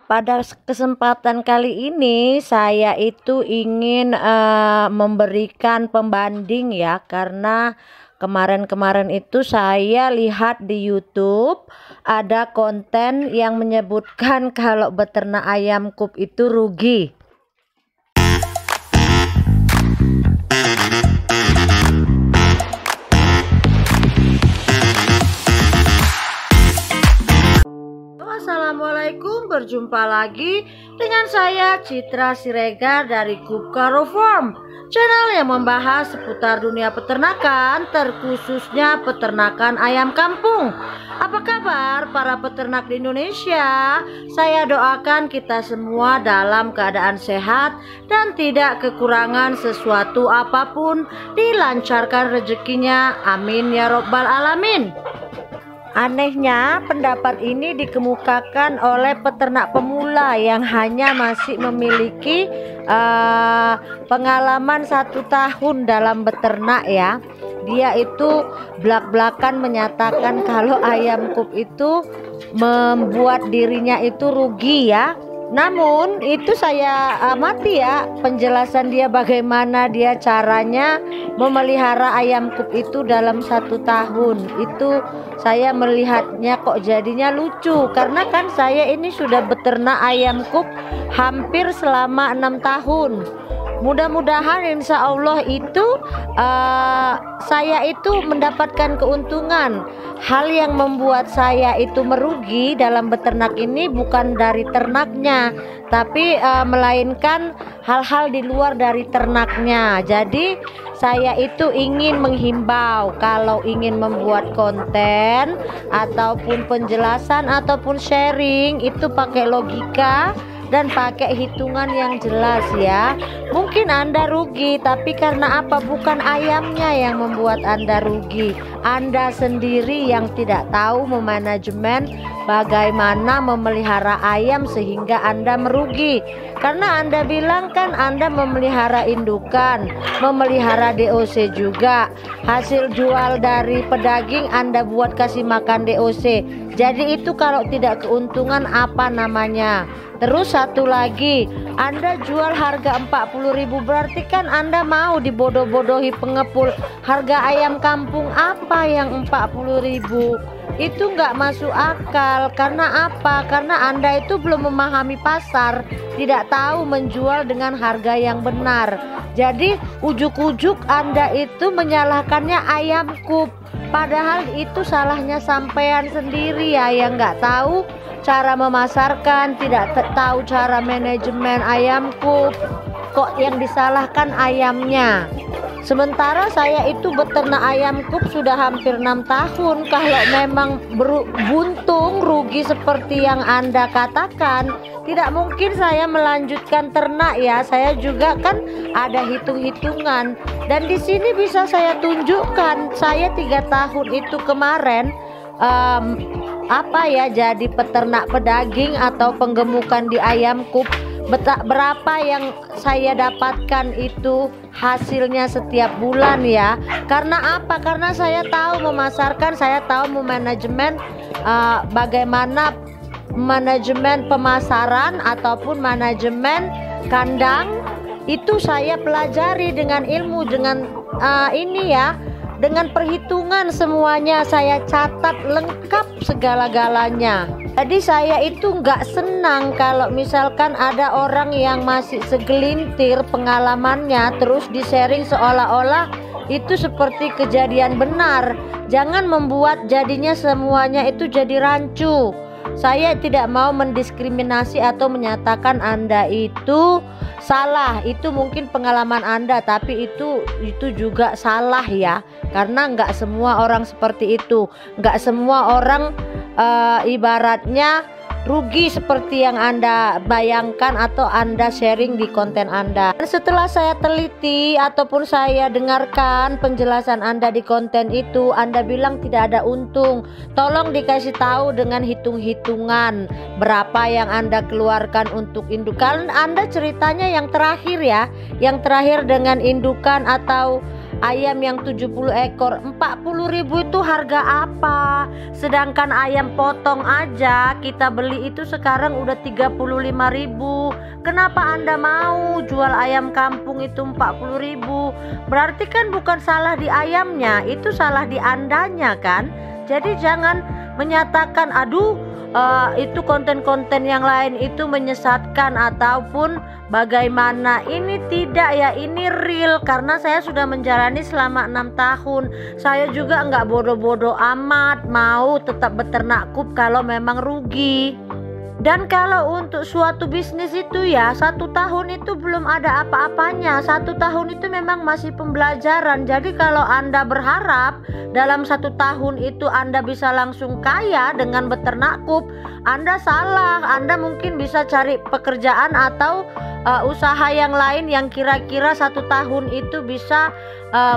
Pada kesempatan kali ini saya itu ingin memberikan pembanding ya, karena kemarin-kemarin itu saya lihat di YouTube ada konten yang menyebutkan kalau beternak ayam kup itu rugi. Assalamualaikum, berjumpa lagi dengan saya Citra Siregar dari Kupkaro Farm, channel yang membahas seputar dunia peternakan, terkhususnya peternakan ayam kampung. Apa kabar para peternak di Indonesia? Saya doakan kita semua dalam keadaan sehat dan tidak kekurangan sesuatu apapun, dilancarkan rezekinya, amin ya robbal alamin. Anehnya, pendapat ini dikemukakan oleh peternak pemula yang hanya masih memiliki pengalaman 1 tahun dalam beternak ya. Dia itu belak-belakan menyatakan kalau ayam kup itu membuat dirinya itu rugi ya. Namun itu saya amati ya penjelasan dia, bagaimana dia caranya memelihara ayam kup itu dalam 1 tahun. Itu saya melihatnya kok jadinya lucu, karena kan saya ini sudah beternak ayam kup hampir selama 6 tahun. Mudah-mudahan insya Allah itu saya itu mendapatkan keuntungan. Hal yang membuat saya itu merugi dalam beternak ini bukan dari ternaknya, tapi melainkan hal-hal di luar dari ternaknya. Jadi saya itu ingin menghimbau, kalau ingin membuat konten ataupun penjelasan ataupun sharing itu pakai logika dan pakai hitungan yang jelas ya. Mungkin Anda rugi, tapi karena apa? Bukan ayamnya yang membuat Anda rugi, Anda sendiri yang tidak tahu memanajemen bagaimana memelihara ayam sehingga Anda merugi. Karena Anda bilang kan Anda memelihara indukan, memelihara DOC juga. Hasil jual dari pedaging Anda buat kasih makan DOC. Jadi itu kalau tidak keuntungan apa namanya? Terus satu lagi, Anda jual harga 40.000, berarti kan Anda mau dibodoh-bodohi pengepul. Harga ayam kampung apa yang 40.000? Itu nggak masuk akal. Karena apa? Karena Anda itu belum memahami pasar, tidak tahu menjual dengan harga yang benar. Jadi ujuk-ujuk Anda itu menyalahkannya ayam kup, padahal itu salahnya sampean sendiri ya, yang nggak tahu cara memasarkan, tidak tahu cara manajemen ayam kup. Kok yang disalahkan ayamnya? Sementara saya itu beternak ayam kup sudah hampir 6 tahun. Kalau memang buntung rugi seperti yang Anda katakan, tidak mungkin saya melanjutkan ternak ya. Saya juga kan ada hitung-hitungan, dan di sini bisa saya tunjukkan. Saya 3 tahun itu kemarin jadi peternak pedaging atau penggemukan di ayam kup. Berapa yang saya dapatkan itu hasilnya setiap bulan ya. Karena apa? Karena saya tahu memasarkan, saya tahu memanajemen bagaimana manajemen pemasaran ataupun manajemen kandang. Itu saya pelajari dengan ilmu, dengan ini ya, dengan perhitungan semuanya saya catat lengkap segala-galanya. Jadi saya itu nggak senang kalau misalkan ada orang yang masih segelintir pengalamannya terus di-sharing seolah-olah itu seperti kejadian benar. Jangan membuat jadinya semuanya itu jadi rancu. Saya tidak mau mendiskriminasi atau menyatakan Anda itu salah. Itu mungkin pengalaman Anda, tapi itu juga salah ya. Karena nggak semua orang seperti itu. Nggak semua orang ibaratnya rugi seperti yang Anda bayangkan atau Anda sharing di konten Anda. Dan setelah saya teliti ataupun saya dengarkan penjelasan Anda di konten itu, Anda bilang tidak ada untung. Tolong dikasih tahu dengan hitung-hitungan berapa yang Anda keluarkan untuk indukan. Anda ceritanya yang terakhir ya, yang terakhir dengan indukan atau ayam yang 70 ekor 40.000 itu harga apa? Sedangkan ayam potong aja kita beli itu sekarang udah 35.000. Kenapa Anda mau jual ayam kampung itu 40.000? Berarti kan bukan salah di ayamnya, itu salah di Andanya kan? Jadi jangan menyatakan aduh itu konten-konten yang lain itu menyesatkan ataupun bagaimana. Ini tidak ya, ini real karena saya sudah menjalani selama 6 tahun. Saya juga nggak bodoh-bodoh amat mau tetap beternak kup kalau memang rugi. Dan kalau untuk suatu bisnis itu ya 1 tahun itu belum ada apa-apanya. 1 tahun itu memang masih pembelajaran. Jadi kalau Anda berharap dalam 1 tahun itu Anda bisa langsung kaya dengan beternak kup, Anda salah. Anda mungkin bisa cari pekerjaan atau usaha yang lain yang kira-kira 1 tahun itu bisa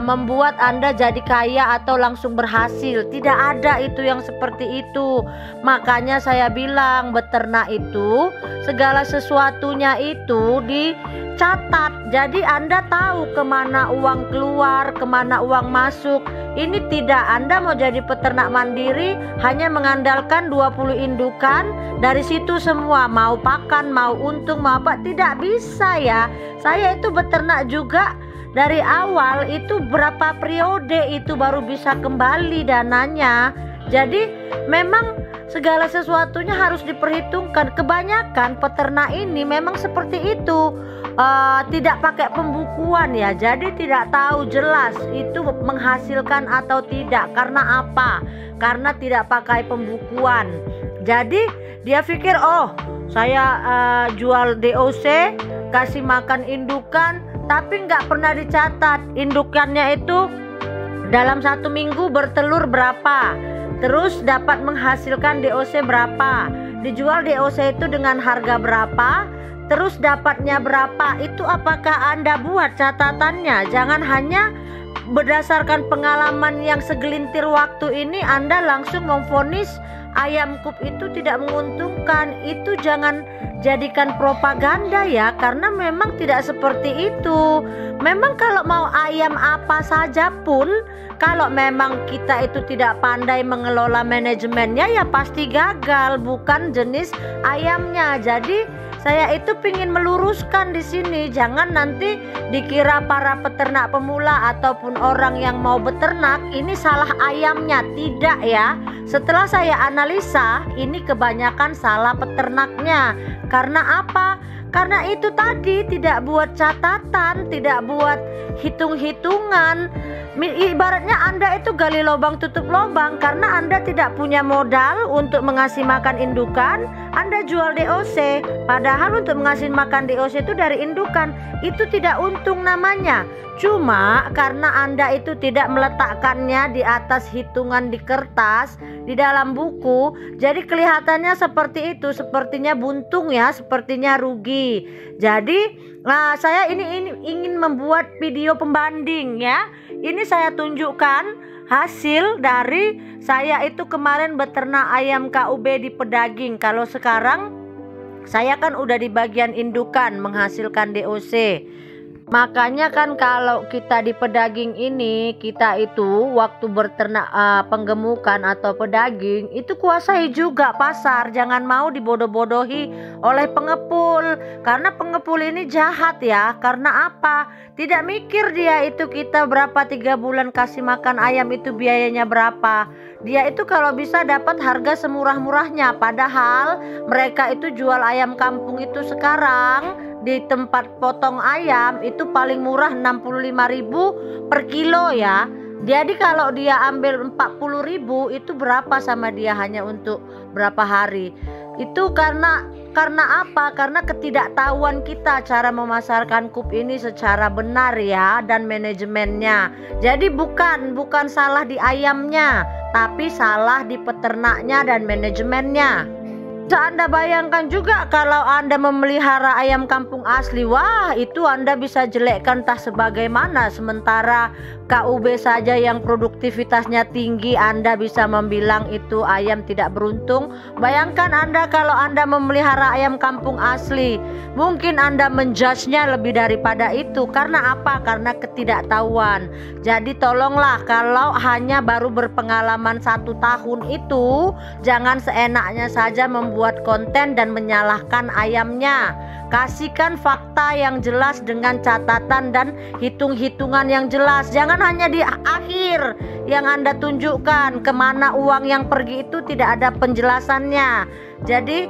membuat Anda jadi kaya atau langsung berhasil. Tidak ada itu yang seperti itu. Makanya saya bilang beternak itu segala sesuatunya itu dicatat. Jadi Anda tahu kemana uang keluar, kemana uang masuk. Ini tidak, Anda mau jadi peternak mandiri hanya mengandalkan 20 indukan, dari situ semua mau pakan, mau untung, mau apa, tidak bisa ya. Saya itu beternak juga dari awal itu berapa periode itu baru bisa kembali dananya. Jadi memang segala sesuatunya harus diperhitungkan. Kebanyakan peternak ini memang seperti itu, tidak pakai pembukuan ya. Jadi tidak tahu jelas itu menghasilkan atau tidak. Karena apa? Karena tidak pakai pembukuan. Jadi dia pikir oh saya jual DOC, kasih makan indukan, tapi nggak pernah dicatat indukannya itu dalam 1 minggu bertelur berapa, terus dapat menghasilkan DOC berapa, dijual DOC itu dengan harga berapa, terus dapatnya berapa. Itu apakah Anda buat catatannya? Jangan hanya berdasarkan pengalaman yang segelintir waktu ini Anda langsung memvonis ayam kup itu tidak menguntungkan. Itu jangan jadikan propaganda ya, karena memang tidak seperti itu. Memang kalau mau ayam apa saja pun, kalau memang kita itu tidak pandai mengelola manajemennya ya pasti gagal, bukan jenis ayamnya. Jadi saya itu ingin meluruskan di sini, jangan nanti dikira para peternak pemula ataupun orang yang mau beternak ini salah ayamnya. Tidak ya. Setelah saya analisa, ini kebanyakan salah peternaknya. Karena apa? Karena itu tadi tidak buat catatan, tidak buat hitung-hitungan. Ibaratnya Anda itu gali lubang tutup lubang karena Anda tidak punya modal untuk mengasih makan indukan. Anda jual DOC, padahal untuk mengasih makan DOC itu dari indukan. Itu tidak untung namanya. Cuma karena Anda itu tidak meletakkannya di atas hitungan di kertas, di dalam buku, jadi kelihatannya seperti itu, sepertinya buntung ya, sepertinya rugi. Jadi saya ini ingin membuat video pembanding ya. Ini saya tunjukkan hasil dari saya itu kemarin beternak ayam KUB di pedaging. Kalau sekarang saya kan udah di bagian indukan menghasilkan DOC. Makanya kan kalau kita di pedaging ini, kita itu waktu berternak penggemukan atau pedaging itu kuasai juga pasar. Jangan mau dibodoh-bodohi oleh pengepul, karena pengepul ini jahat ya. Karena apa? Tidak mikir dia itu kita berapa 3 bulan kasih makan ayam itu biayanya berapa. Dia itu kalau bisa dapat harga semurah-murahnya, padahal mereka itu jual ayam kampung itu sekarang di tempat potong ayam itu paling murah 65.000 per kilo ya. Jadi kalau dia ambil 40.000 itu berapa sama dia hanya untuk berapa hari. Itu karena apa? Karena ketidaktahuan kita cara memasarkan kup ini secara benar ya, dan manajemennya. Jadi bukan salah di ayamnya, tapi salah di peternaknya dan manajemennya. Anda bayangkan juga kalau Anda memelihara ayam kampung asli, wah itu Anda bisa jelekkan entah sebagaimana. Sementara KUB saja yang produktivitasnya tinggi Anda bisa membilang itu ayam tidak beruntung. Bayangkan Anda kalau Anda memelihara ayam kampung asli, mungkin Anda menjudge-nya lebih daripada itu. Karena apa? Karena ketidaktahuan. Jadi tolonglah, kalau hanya baru berpengalaman 1 tahun itu, jangan seenaknya saja membuat konten dan menyalahkan ayamnya. Kasihkan fakta yang jelas dengan catatan dan hitung-hitungan yang jelas. Jangan hanya di akhir yang Anda tunjukkan kemana uang yang pergi, itu tidak ada penjelasannya. Jadi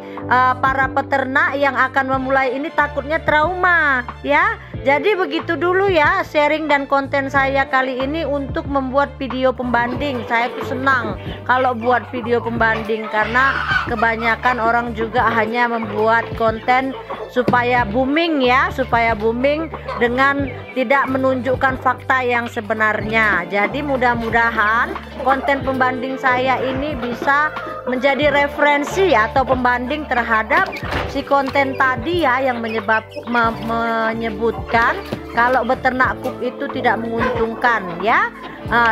para peternak yang akan memulai ini takutnya trauma ya. Jadi begitu dulu ya sharing dan konten saya kali ini untuk membuat video pembanding. Saya tuh senang kalau buat video pembanding karena kebanyakan orang juga hanya membuat konten supaya booming ya, supaya booming dengan tidak menunjukkan fakta yang sebenarnya. Jadi mudah-mudahan konten pembanding saya ini bisa menjadi referensi atau pembanding terhadap si konten tadi ya, yang menyebutkan kalau beternak kup itu tidak menguntungkan ya.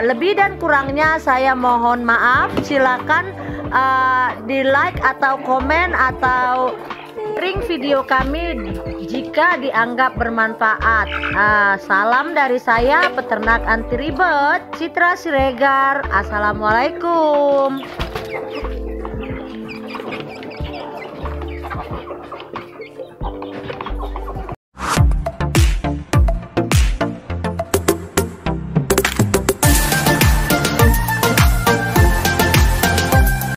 Lebih dan kurangnya saya mohon maaf. Silakan di like atau komen atau sharing video kami jika dianggap bermanfaat. Salam dari saya, peternak anti ribet, Citra Siregar. Assalamualaikum.